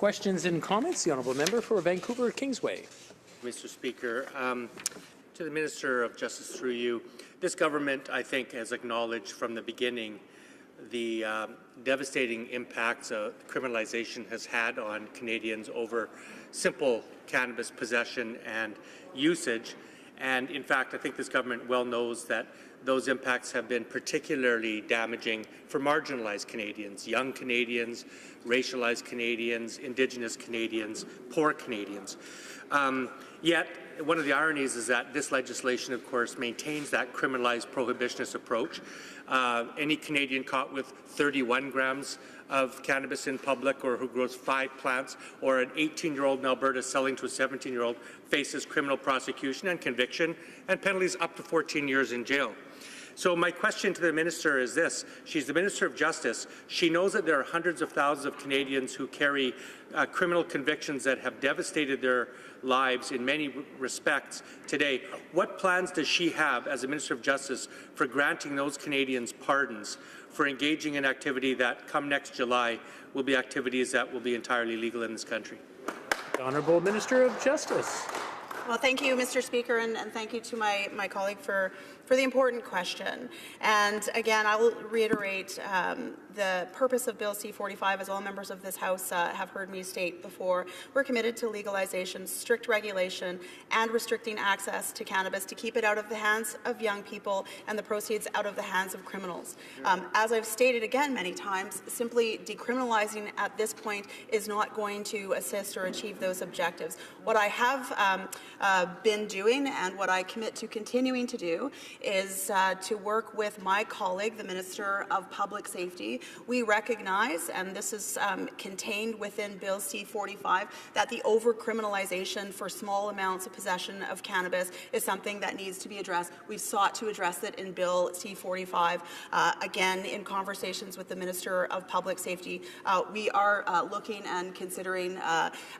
Questions and comments? The honourable member for Vancouver Kingsway. Mr. Speaker, to the Minister of Justice through you, this government, I think, has acknowledged from the beginning the devastating impacts criminalization has had on Canadians over simple cannabis possession and usage. And in fact, I think this government well knows that those impacts have been particularly damaging for marginalized Canadians, young Canadians, racialized Canadians, Indigenous Canadians, poor Canadians. Yet, one of the ironies is that this legislation, of course, maintains that criminalized prohibitionist approach. Any Canadian caught with 31 grams of cannabis in public or who grows 5 plants, or an 18-year-old in Alberta selling to a 17-year-old faces criminal prosecution and conviction and penalties up to 14 years in jail. So my question to the minister is this. She's the Minister of Justice. She knows that there are hundreds of thousands of Canadians who carry criminal convictions that have devastated their lives in many respects today. What plans does she have as a Minister of Justice for granting those Canadians pardons for engaging in activity that, come next July, will be activities that will be entirely legal in this country? The Honourable Minister of Justice. Well, thank you, Mr. Speaker, and thank you to my colleague for the important question. And again, I will reiterate the purpose of Bill C-45, as all members of this House have heard me state before. We're committed to legalization, strict regulation, and restricting access to cannabis to keep it out of the hands of young people and the proceeds out of the hands of criminals. As I've stated again many times, simply decriminalizing at this point is not going to assist or achieve those objectives. What I have been doing and what I commit to continuing to do is to work with my colleague, the Minister of Public Safety. We recognize, and this is contained within Bill C-45, that the over-criminalization for small amounts of possession of cannabis is something that needs to be addressed. We've sought to address it in Bill C-45. Again, in conversations with the Minister of Public Safety, we are looking and considering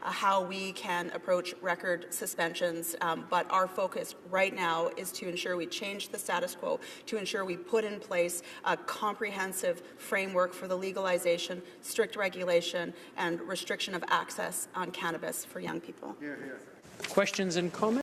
how we can approach record suspensions, but our focus right now is to ensure we change the status quo, to ensure we put in place a comprehensive framework for the legalization, strict regulation, and restriction of access on cannabis for young people. Questions and comments?